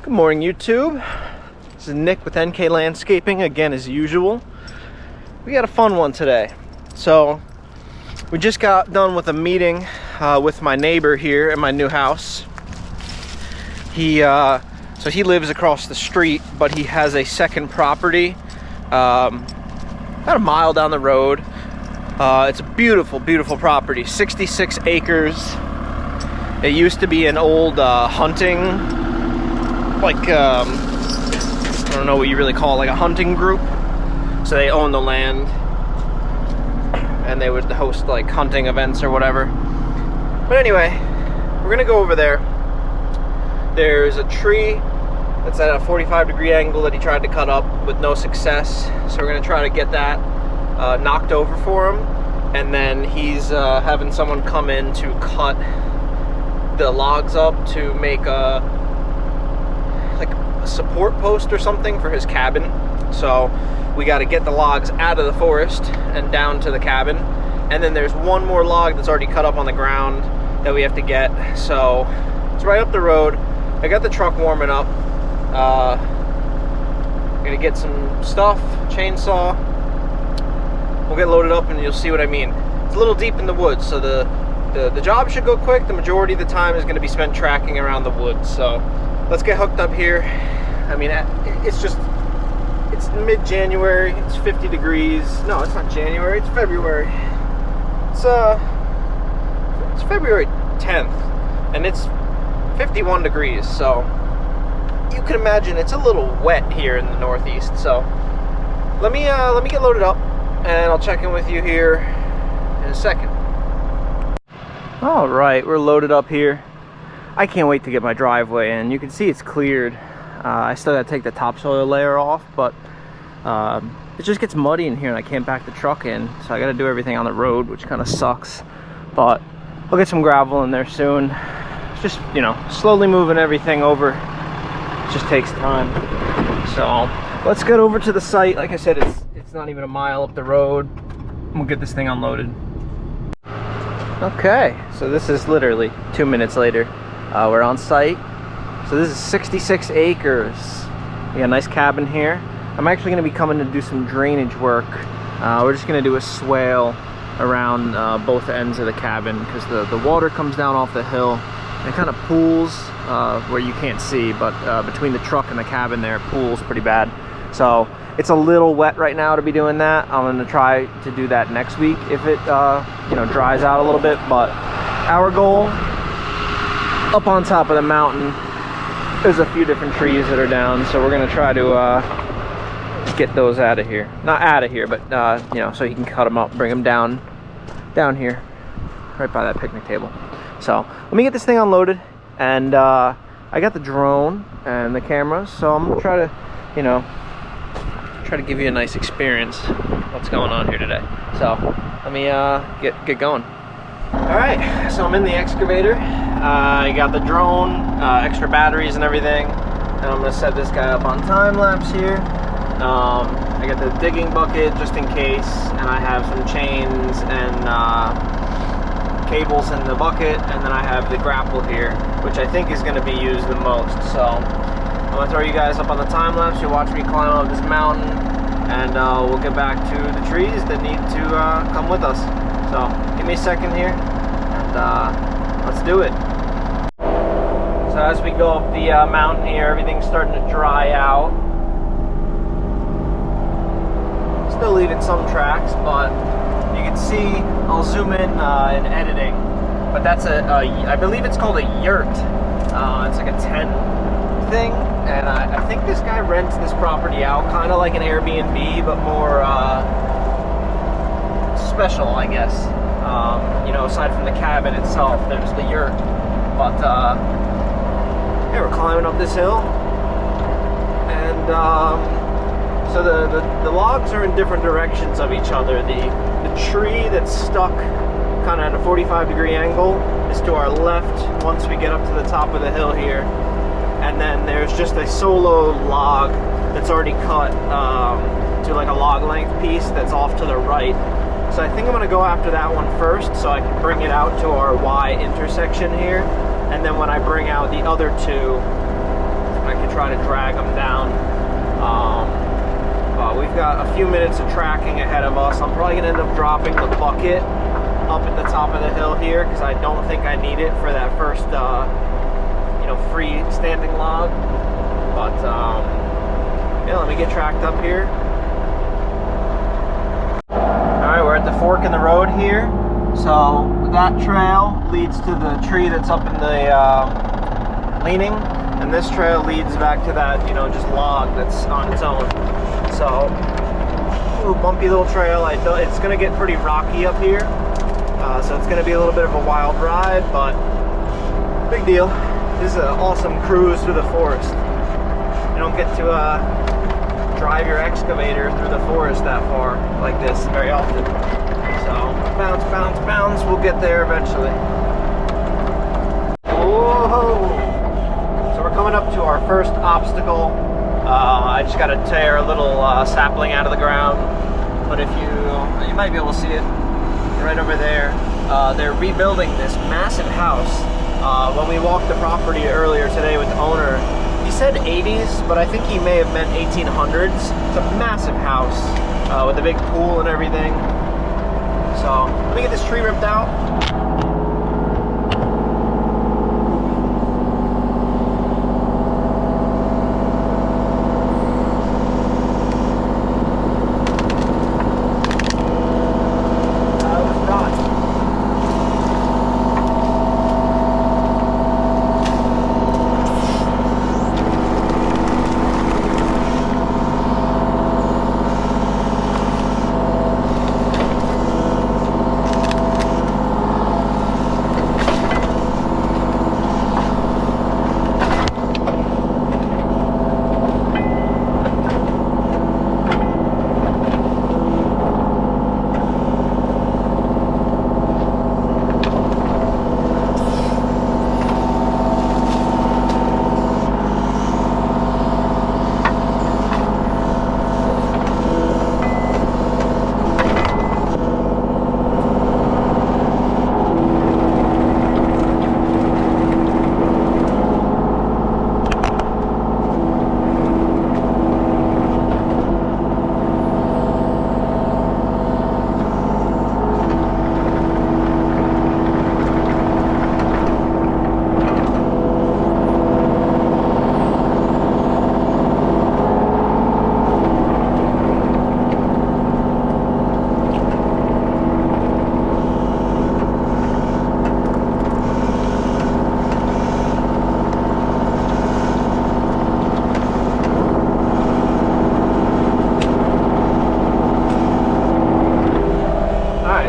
Good morning, YouTube. This is Nick with NK Landscaping again as usual. We got a fun one today. So we just got done with a meeting with my neighbor here in my new house. So he lives across the street, but he has a second property about a mile down the road. It's a beautiful, beautiful property, 66 acres. It used to be an old hunting, like, I don't know what you really call it, like a hunting group. So they own the land, and they would host like hunting events or whatever. But anyway, we're gonna go over there. There's a tree that's at a 45-degree angle that he tried to cut up with no success. So we're gonna try to get that knocked over for him. And then he's having someone come in to cut the logs up to make a support post or something for his cabin. So we got to get the logs out of the forest and down to the cabin, and then there's one more log that's already cut up on the ground that we have to get. So it's right up the road. I got the truck warming up. Gonna get some stuff, chainsaw. We'll get loaded up and you'll see what I mean. It's a little deep in the woods, so the job should go quick. The majority of the time is going to be spent tracking around the woods. So let's get hooked up here. I mean, it's mid-January. It's 50 degrees. No, it's not January. It's February. It's February 10th, and it's 51 degrees. So you can imagine it's a little wet here in the Northeast. So let me get loaded up, and I'll check in with you here in a second. All right, we're loaded up here. I can't wait to get my driveway in. You can see it's cleared. I still gotta take the topsoil layer off, but it just gets muddy in here and I can't back the truck in. So I gotta do everything on the road, which kind of sucks. But I'll get some gravel in there soon. It's just, you know, slowly moving everything over. It just takes time. So let's get over to the site. Like I said, it's not even a mile up the road. We'll get this thing unloaded. Okay, so this is literally 2 minutes later. We're on site. So this is 66 acres. We got a nice cabin here. I'm actually going to be coming to do some drainage work. We're just going to do a swale around both ends of the cabin because the water comes down off the hill and it kind of pools where you can't see, but between the truck and the cabin there, it pools pretty bad. So it's a little wet right now to be doing that. I'm going to try to do that next week if it you know, dries out a little bit. But our goal, up on top of the mountain, there's a few different trees that are down, so we're going to try to get those out of here. Not out of here, but you know, so you can cut them up, bring them down here, right by that picnic table. So let me get this thing unloaded, and I got the drone and the camera, so I'm gonna try to, you know, try to give you a nice experience what's going on here today. So let me get going. All right, so I'm in the excavator. I got the drone, extra batteries and everything, and I'm gonna set this guy up on time lapse here. I got the digging bucket just in case, and I have some chains and cables in the bucket, and then I have the grapple here, which I think is gonna be used the most. So I'm gonna throw you guys up on the time lapse. You'll watch me climb up this mountain, and we'll get back to the trees that need to come with us. So give me a second here, and let's do it. So as we go up the mountain here, everything's starting to dry out. Still leaving some tracks, but you can see, I'll zoom in editing, but that's I believe it's called a yurt. It's like a tent thing, and I think this guy rents this property out, kind of like an Airbnb, but more special, I guess. You know, aside from the cabin itself, there's the yurt. But yeah, we're climbing up this hill, and so the logs are in different directions of each other. The tree that's stuck kind of at a 45-degree angle is to our left once we get up to the top of the hill here, and then there's just a solo log that's already cut to like a log length piece that's off to the right. So I think I'm going to go after that one first so I can bring it out to our Y intersection here, and then when I bring out the other two, I could try to drag them down. But we've got a few minutes of tracking ahead of us. I'm probably gonna end up dropping the bucket up at the top of the hill here because I don't think I need it for that first, you know, free standing log. But yeah, let me get tracked up here. All right, we're at the fork in the road here. So that trail leads to the tree that's up in the leaning, and this trail leads back to that, you know, just log that's on its own. So, ooh, bumpy little trail. It's gonna get pretty rocky up here, so it's gonna be a little bit of a wild ride, but big deal. This is an awesome cruise through the forest. You don't get to drive your excavator through the forest that far like this very often. So bounce, bounce, bounce. We'll get there eventually. Whoa! So we're coming up to our first obstacle. I just got to tear a little sapling out of the ground, but if you might be able to see it right over there. They're rebuilding this massive house. When we walked the property earlier today with the owner, he said 80s, but I think he may have meant 1800s. It's a massive house with a big pool and everything. So let me get this tree ripped out.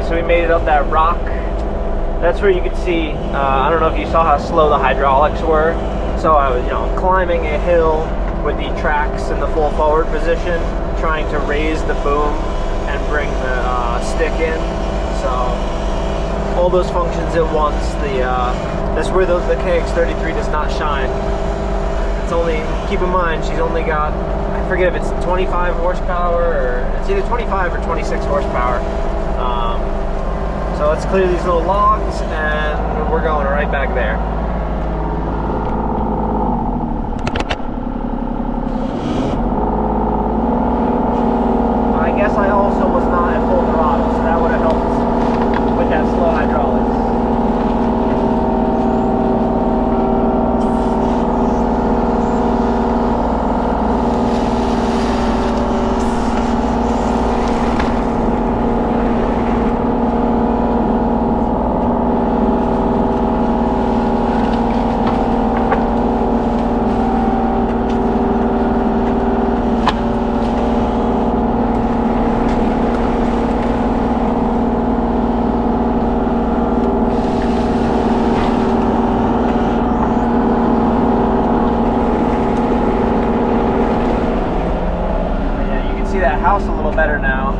So we made it up that rock. That's where you could see, I don't know if you saw how slow the hydraulics were. So I was, you know, climbing a hill with the tracks in the full forward position, trying to raise the boom and bring the stick in. So all those functions at once. That's where the KX033 does not shine. It's only, keep in mind, she's only got, I forget if it's 25 horsepower or it's either 25 or 26 horsepower. So let's clear these little logs and we're going right back there. I guess I also was not at full throttle, so that would have helped with that slow hydraulics. House a little better now.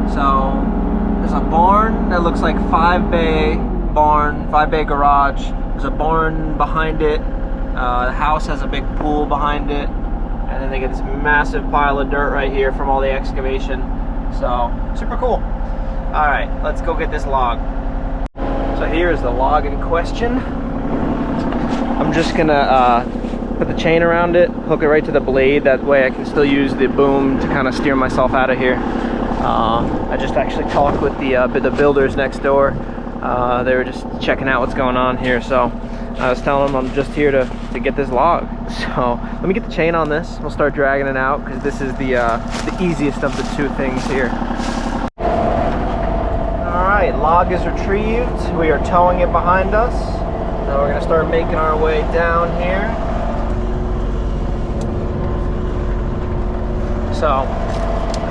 So there's a barn that looks like 5-bay barn, 5-bay garage. There's a barn behind it. The house has a big pool behind it, and then they get this massive pile of dirt right here from all the excavation. So super cool. All right, let's go get this log. So here's the log in question. I'm just gonna put the chain around it, hook it right to the blade. That way I can still use the boom to kind of steer myself out of here. I just actually talked with the builders next door. They were just checking out what's going on here, so I was telling them I'm just here to get this log. So let me get the chain on this. We'll start dragging it out because this is the easiest of the two things here. All right, log is retrieved. We are towing it behind us. Now we're gonna start making our way down here. So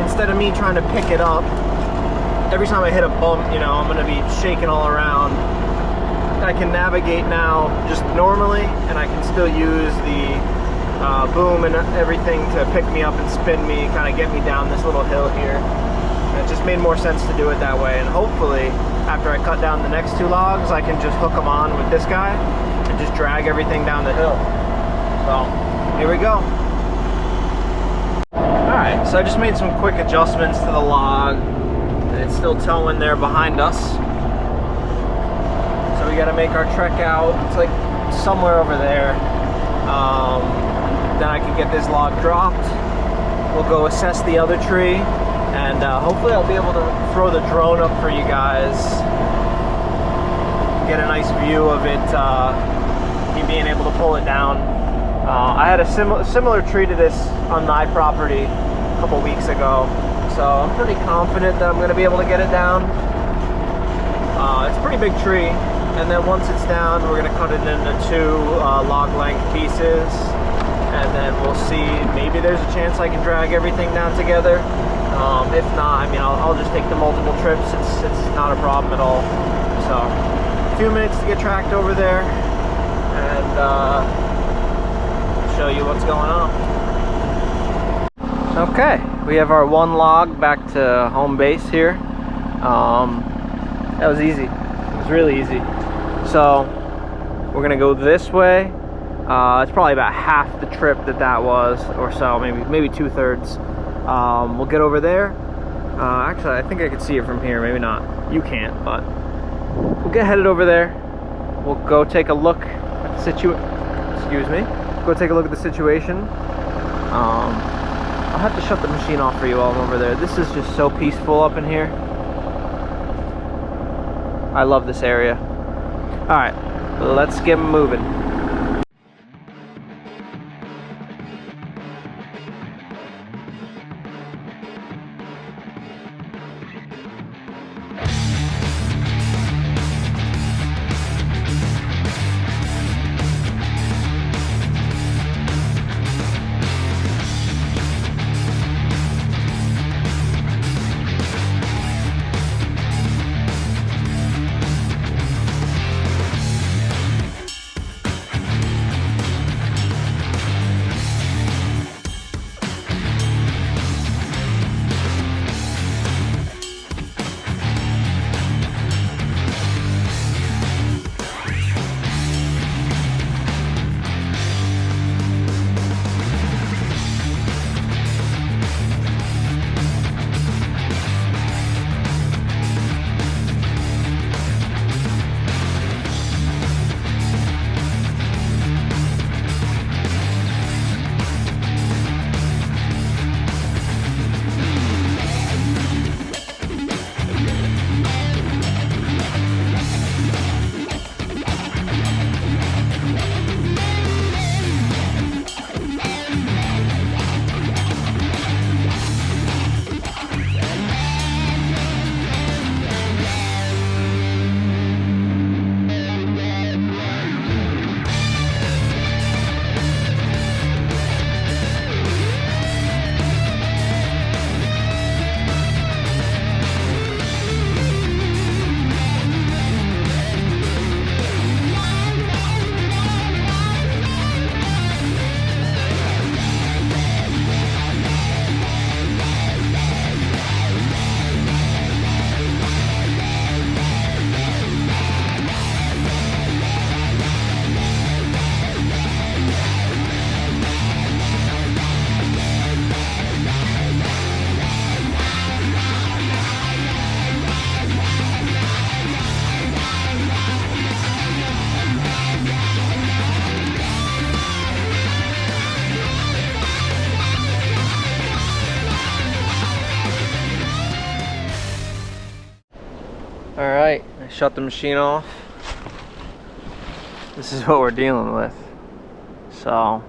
instead of me trying to pick it up, every time I hit a bump, you know, I'm gonna be shaking all around. I can navigate now just normally, and I can still use the boom and everything to pick me up and spin me, kind of get me down this little hill here. And it just made more sense to do it that way, and hopefully after I cut down the next two logs, I can just hook them on with this guy and just drag everything down the hill. So here we go. Alright, so I just made some quick adjustments to the log, and it's still towing there behind us. So we got to make our trek out. It's like somewhere over there. Then I can get this log dropped. We'll go assess the other tree, and hopefully I'll be able to throw the drone up for you guys. Get a nice view of it, me being able to pull it down. I had a similar tree to this on my property a couple weeks ago, so I'm pretty confident that I'm going to be able to get it down. It's a pretty big tree, and then once it's down, we're going to cut it into two log length pieces, and then we'll see. Maybe there's a chance I can drag everything down together. If not, I mean, I'll just take the multiple trips. It's not a problem at all. So a few minutes to get tracked over there, and show you what's going on. Okay, we have our one log back to home base here. That was easy. It was really easy. So we're gonna go this way. It's probably about half the trip that was, or so, maybe 2/3. We'll get over there. Actually, I think I could see it from here. Maybe not. You can't, but we'll get headed over there. We'll go take a look at the Go take a look at the situation. I'll have to shut the machine off for you while I'm over there. This is just so peaceful up in here. I love this area. All right, let's get moving. I shut the machine off. This is what we're dealing with. So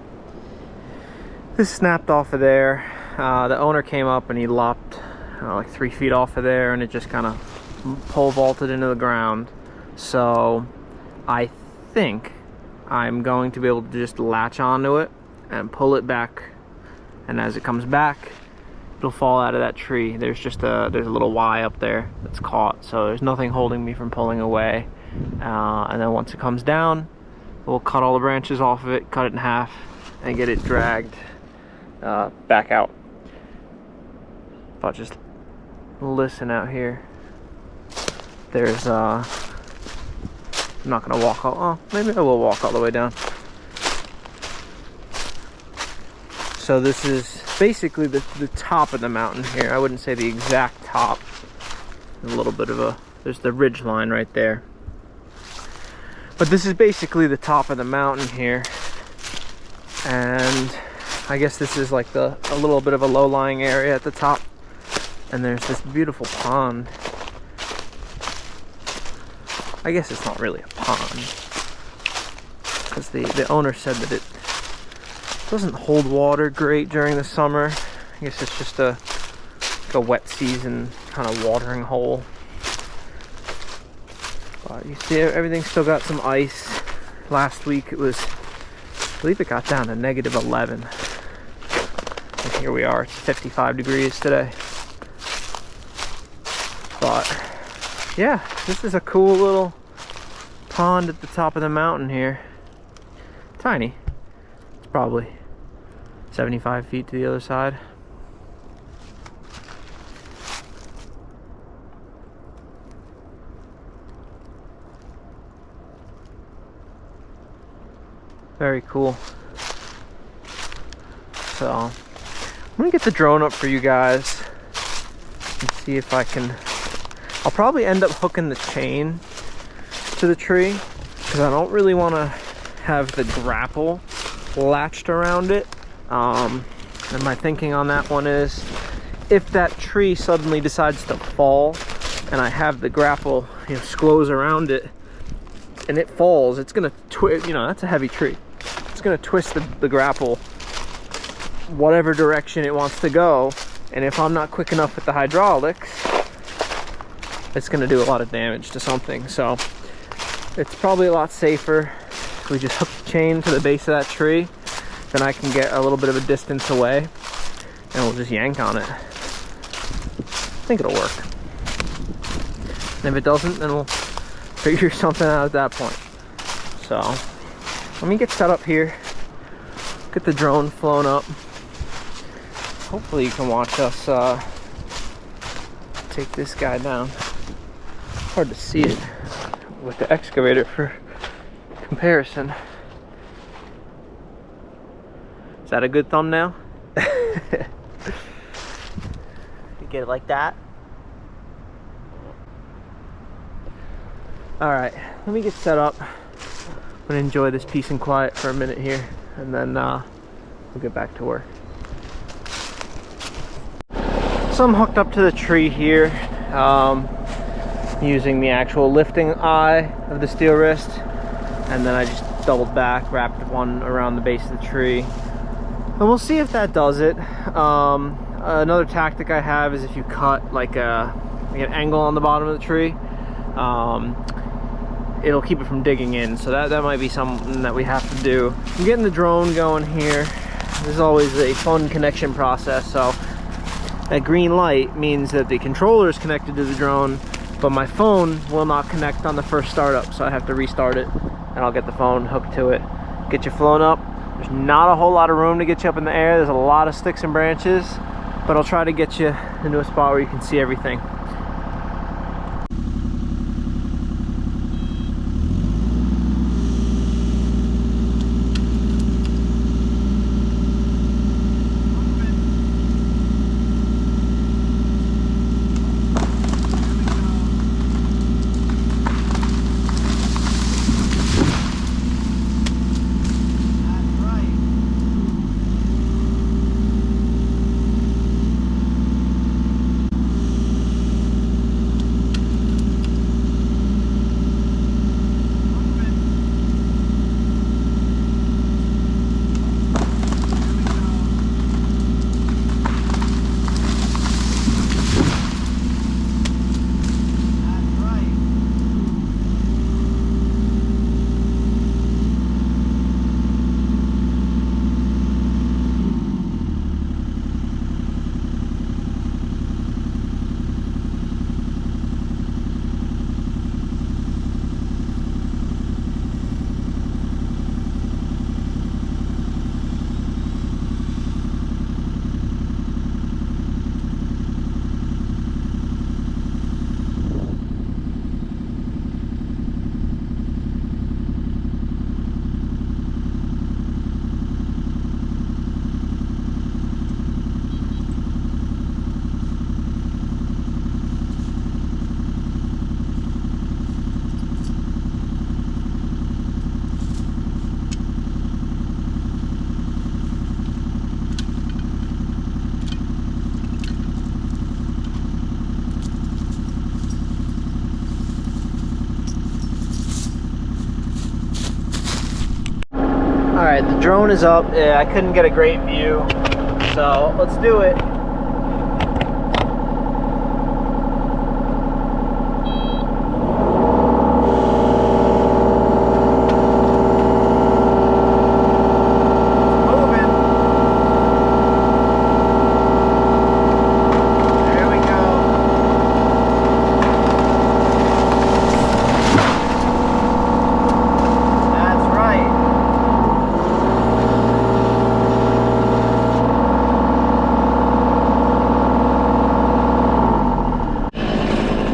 this snapped off of there. The owner came up and he lopped like 3 feet off of there, and it just kind of pole vaulted into the ground. So I think I'm going to be able to just latch onto it and pull it back, and as it comes back, it'll fall out of that tree. There's a little Y up there that's caught, so there's nothing holding me from pulling away. And then once it comes down, we'll cut all the branches off of it, cut it in half, and get it dragged back out. If I just listen out here, there's I'm not gonna walk all, oh, maybe I will walk all the way down. So this is basically the top of the mountain here. I wouldn't say the exact top. A little bit of there's the ridge line right there. But this is basically the top of the mountain here. And I guess this is like a little bit of a low-lying area at the top. And there's this beautiful pond. I guess it's not really a pond, because the owner said that it doesn't hold water great during the summer. I guess it's just like a wet season kind of watering hole. But you see everything's still got some ice. Last week it was, I believe it got down to -11. And here we are, it's 55 degrees today. But yeah, this is a cool little pond at the top of the mountain here. Tiny. It's probably 75 feet to the other side. Very cool. So I'm gonna get the drone up for you guys and see if I can. I'll probably end up hooking the chain to the tree, because I don't really want to have the grapple latched around it. And my thinking on that one is, if that tree suddenly decides to fall and I have the grapple, squoze around it and it falls, it's gonna twist. That's a heavy tree. It's gonna twist the grapple whatever direction it wants to go, and if I'm not quick enough with the hydraulics, it's gonna do a lot of damage to something. So it's probably a lot safer if we just hook the chain to the base of that tree. Then I can get a little bit of a distance away and we'll just yank on it. I think it'll work. And if it doesn't, then we'll figure something out at that point. So let me get set up here, get the drone flown up. Hopefully you can watch us take this guy down. Hard to see it with the excavator for comparison. Is that a good thumbnail? You get it like that? Alright, let me get set up. I'm gonna enjoy this peace and quiet for a minute here, and then we'll get back to work. So I'm hooked up to the tree here, using the actual lifting eye of the Steelwrist, and then I just doubled back, wrapped one around the base of the tree, and we'll see if that does it. Another tactic I have is if you cut like an angle on the bottom of the tree, it'll keep it from digging in. So that might be something that we have to do. I'm getting the drone going here. This is always a fun connection process. So that green light means that the controller is connected to the drone, but my phone will not connect on the first startup, so I have to restart it, and I'll get the phone hooked to it, get you flown up. There's not a whole lot of room to get you up in the air. There's a lot of sticks and branches, but I'll try to get you into a spot where you can see everything. drone is up. Yeah, I couldn't get a great view, so let's do it.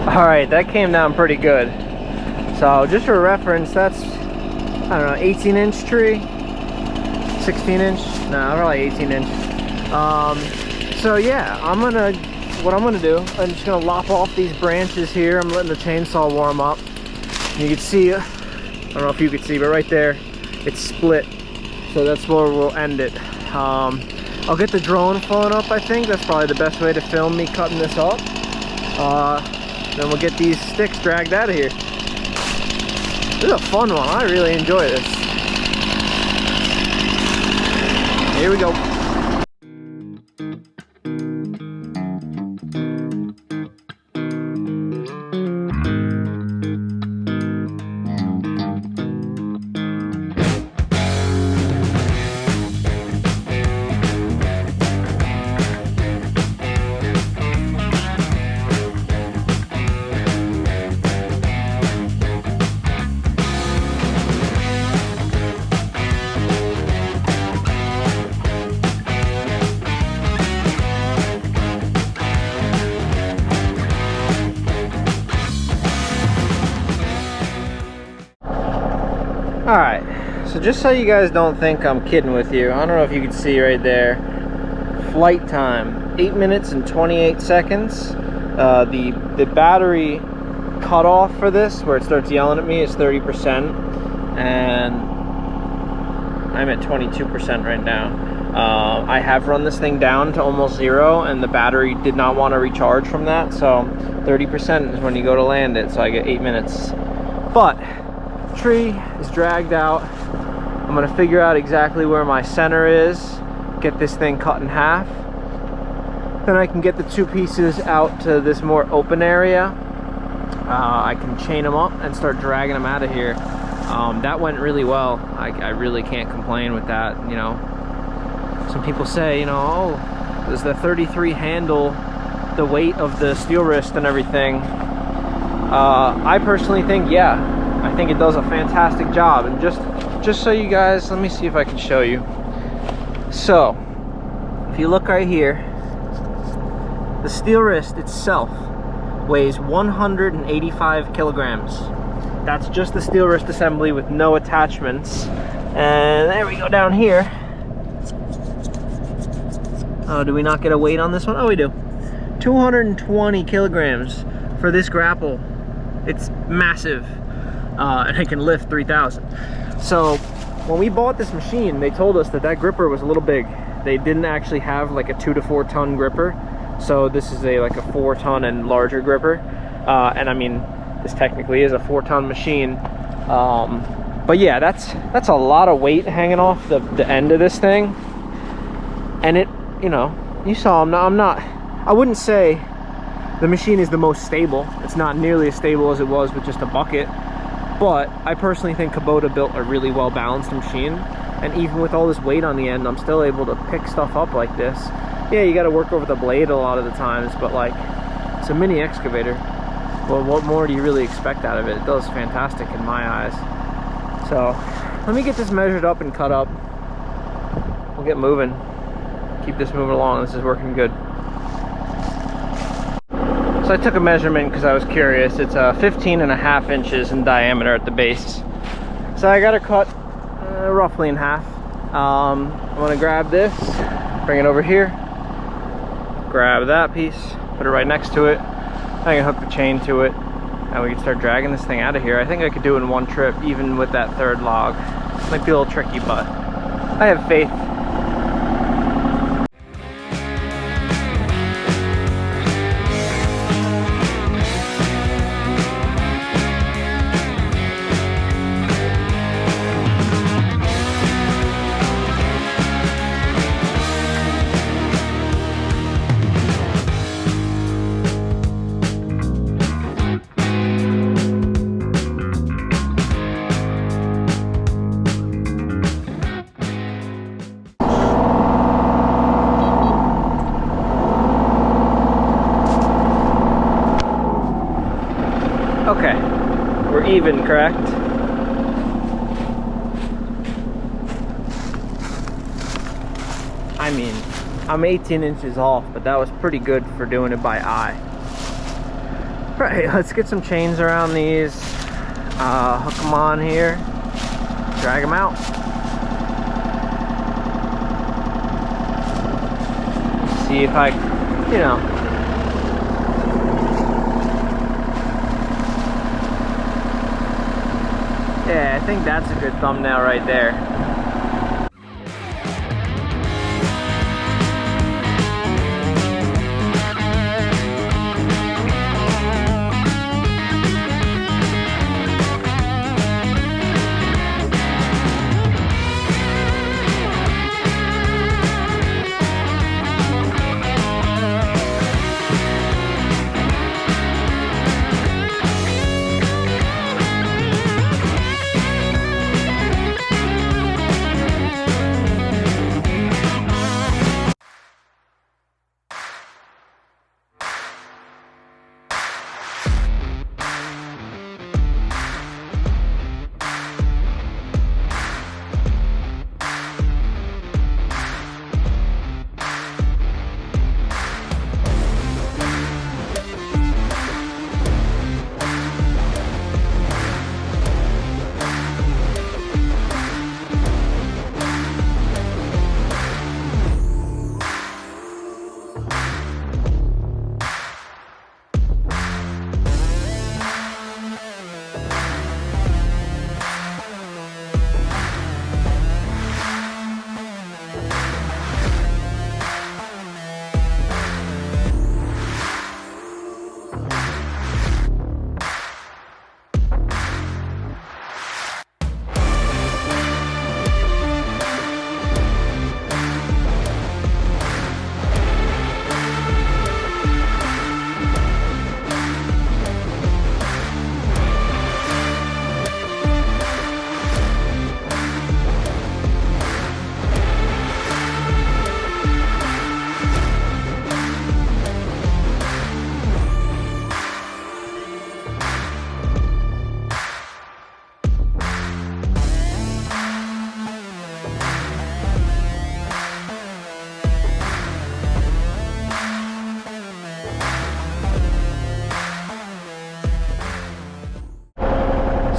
Alright, that came down pretty good. So just for reference, that's, I don't know, 18-inch tree? 16-inch? No, probably 18-inch. So yeah, what I'm gonna do, I'm just gonna lop off these branches here. I'm letting the chainsaw warm up. You can see, I don't know if you can see, but right there, it's split. So that's where we'll end it. I'll get the drone phone up, I think. That's probably the best way to film me cutting this up. Then we'll get these sticks dragged out of here. This is a fun one. I really enjoy this. Here we go. Alright, so just so you guys don't think I'm kidding with you, I don't know if you can see right there, flight time, 8 minutes and 28 seconds. The battery cutoff for this, where it starts yelling at me, is 30%, and I'm at 22% right now. I have run this thing down to almost 0, and the battery did not want to recharge from that, so 30% is when you go to land it, so I get 8 minutes. But tree is dragged out. I'm gonna figure out exactly where my center is, get this thing cut in half, then I can get the two pieces out to this more open area. I can chain them up and start dragging them out of here. That went really well. I really can't complain with that. You know, some people say, you know, oh, does the 33 handle the weight of the Steelwrist and everything? I personally think, yeah. I think it does a fantastic job. And just so you guys, let me see if I can show you. So, if you look right here, the Steelwrist itself weighs 185 kilograms. That's just the Steelwrist assembly with no attachments. And there we go down here. Oh, do we not get a weight on this one? Oh, we do. 220 kilograms for this grapple. It's massive. And it can lift 3,000. So when we bought this machine, they told us that gripper was a little big. They didn't actually have like a 2 to 4 ton gripper, so this is like a 4 ton and larger gripper. And I mean, this technically is a 4 ton machine. But yeah, that's a lot of weight hanging off the end of this thing. And it, you know, you saw I wouldn't say the machine is the most stable. It's not nearly as stable as it was with just a bucket. But I personally think Kubota built a really well balanced machine, and even with all this weight on the end, I'm still able to pick stuff up like this. Yeah, you got to work over the blade a lot of the times, but like, it's a mini excavator. Well, what more do you really expect out of it? It does fantastic in my eyes. So let me get this measured up and cut up. We'll get moving. Keep this moving along. This is working good. So I took a measurement because I was curious. It's 15.5 inches in diameter at the base. So I got it cut roughly in half. I'm gonna grab this, bring it over here, grab that piece, put it right next to it. I can hook the chain to it, and we can start dragging this thing out of here. I think I could do it in one trip, even with that third log. Might be a little tricky, but I have faith. even, correct? I mean, I'm 18 inches off, but that was pretty good for doing it by eye. Right, let's get some chains around these, hook them on here, drag them out. See if I, you know. Yeah, I think that's a good thumbnail right there.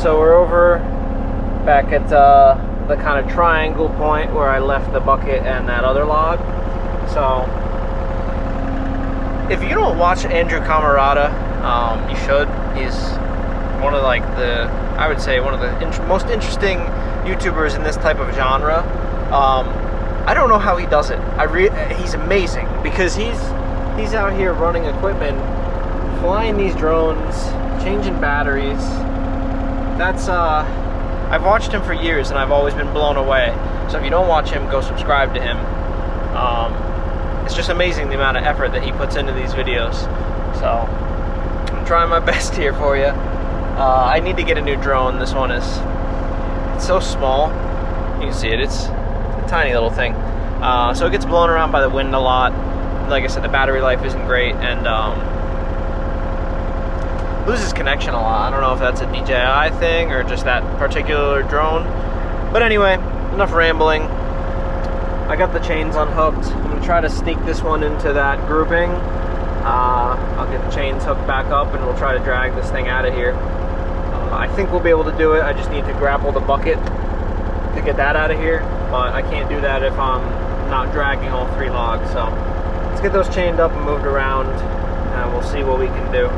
So we're over back at the kind of triangle point where I left the bucket and that other log. So if you don't watch Andrew Camarada, you should. He's one of I would say one of the most interesting YouTubers in this type of genre. I don't know how he does it. He's amazing because he's out here running equipment, flying these drones, changing batteries. That's I've watched him for years and I've always been blown away. So if you don't watch him, go subscribe to him. It's just amazing the amount of effort that he puts into these videos. So I'm trying my best here for you. I need to get a new drone. This one it's so small. You can see it. It's a tiny little thing. So it gets blown around by the wind a lot. Like I said, the battery life isn't great and loses connection a lot. I don't know if that's a DJI thing or just that particular drone. But anyway, enough rambling. I got the chains unhooked. I'm gonna try to sneak this one into that grouping. I'll get the chains hooked back up and we'll try to drag this thing out of here. I think we'll be able to do it. I just need to grapple the bucket to get that out of here. But I can't do that if I'm not dragging all 3 logs. So let's get those chained up and moved around and we'll see what we can do.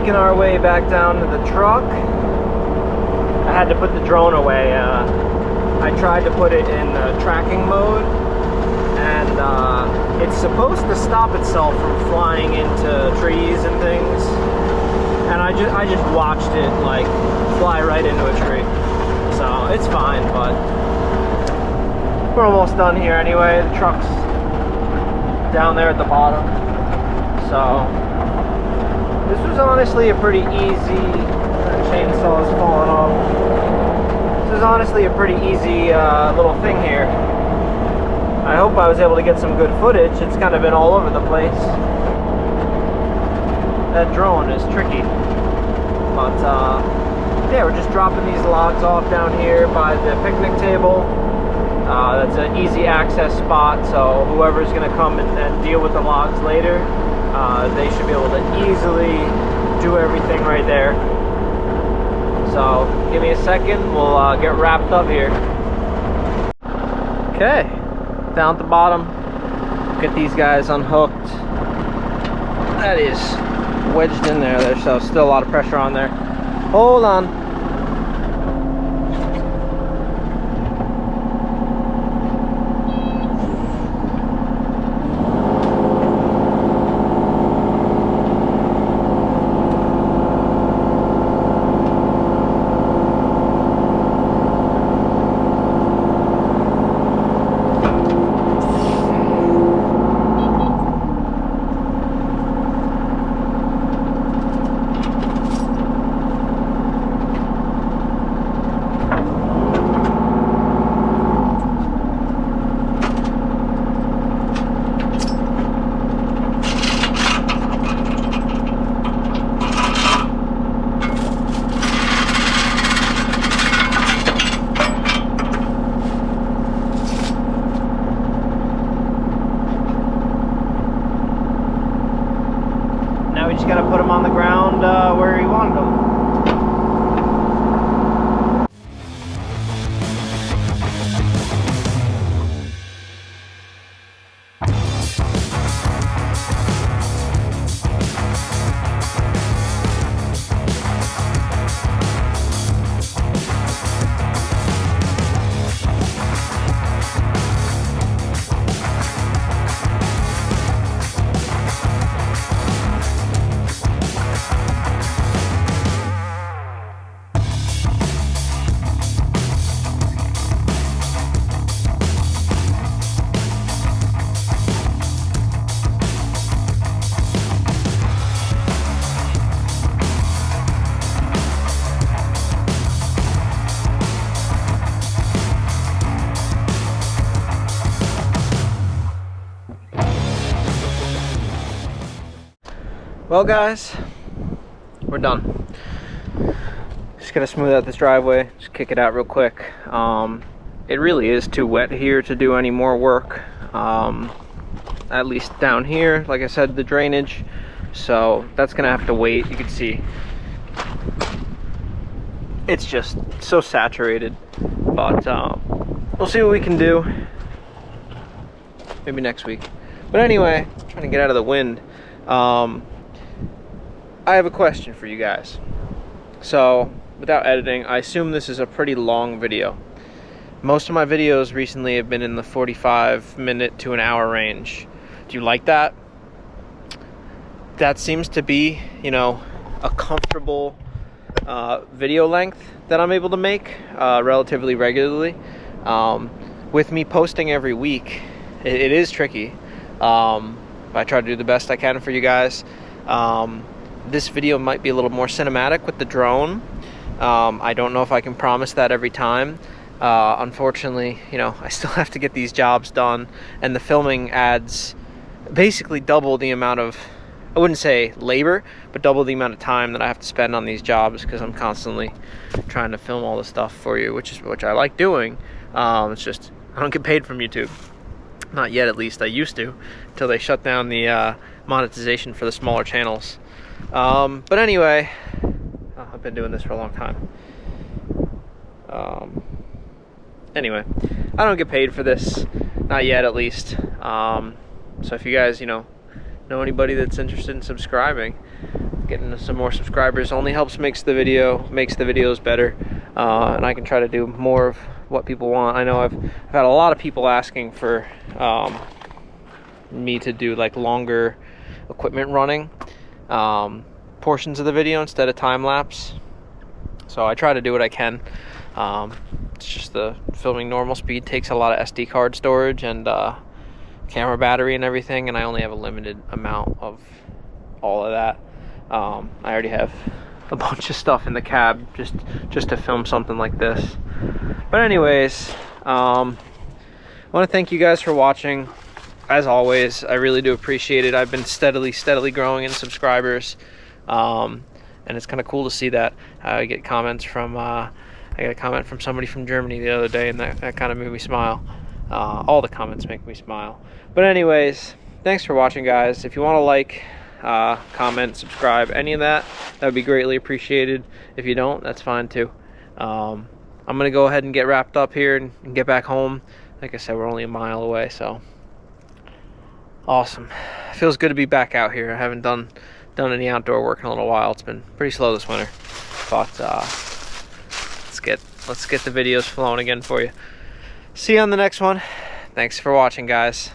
making our way back down to the truck. I had to put the drone away. I tried to put it in tracking mode, and it's supposed to stop itself from flying into trees and things. And I just watched it like fly right into a tree. So it's fine, but we're almost done here anyway. The truck's down there at the bottom. So this was honestly a pretty easy, chainsaw is falling off. This is honestly a pretty easy little thing here. I hope I was able to get some good footage. It's kind of been all over the place. That drone is tricky. But yeah, we're just dropping these logs off down here by the picnic table. That's an easy access spot, so whoever's going to come and deal with the logs later, they should be able to easily do everything right there. So give me a second, we'll get wrapped up here. Okay, down at the bottom, get these guys unhooked. That is wedged in there. There's still a lot of pressure on there. Hold on. We just got to put them on the ground where he wanted them. Well guys, we're done. Just gotta smooth out this driveway, just kick it out real quick. It really is too wet here to do any more work. At least down here, like I said, the drainage. So that's gonna have to wait. You can see it's just so saturated. But we'll see what we can do. Maybe next week. But anyway, trying to get out of the wind. I have a question for you guys. So, without editing, I assume this is a pretty long video. Most of my videos recently have been in the 45-minute to an hour range. Do you like that? That seems to be, you know, a comfortable video length that I'm able to make relatively regularly. With me posting every week, it is tricky. I try to do the best I can for you guys. This video might be a little more cinematic with the drone. I don't know if I can promise that every time. Unfortunately, you know, I still have to get these jobs done, and the filming adds basically double the amount of, I wouldn't say labor, but double the amount of time that I have to spend on these jobs, because I'm constantly trying to film all the stuff for you, which I like doing. It's just I don't get paid from YouTube. Not yet, at least. I used to, until they shut down the monetization for the smaller channels. But anyway, I've been doing this for a long time. Anyway, I don't get paid for this, not yet at least. So if you guys, you know anybody that's interested in subscribing, getting some more subscribers only helps makes the videos better, and I can try to do more of what people want. I know I've had a lot of people asking for me to do like longer equipment running portions of the video instead of time lapse, so I try to do what I can. It's just the filming normal speed takes a lot of SD card storage and camera battery and everything, and I only have a limited amount of all of that. I already have a bunch of stuff in the cab just to film something like this. But anyways, I want to thank you guys for watching. As always, I really do appreciate it. I've been steadily growing in subscribers, and it's kind of cool to see that. I get comments from I got a comment from somebody from Germany the other day, and that kind of made me smile. All the comments make me smile. But anyways, thanks for watching, guys. If you want to like, comment, subscribe, any of that would be greatly appreciated. If you don't, that's fine too. I'm gonna go ahead and get wrapped up here and get back home. Like I said, we're only a mile away, so awesome. Feels good to be back out here. I haven't done any outdoor work in a little while. It's been pretty slow this winter, but let's get the videos flowing again for you. See you on the next one. Thanks for watching, guys.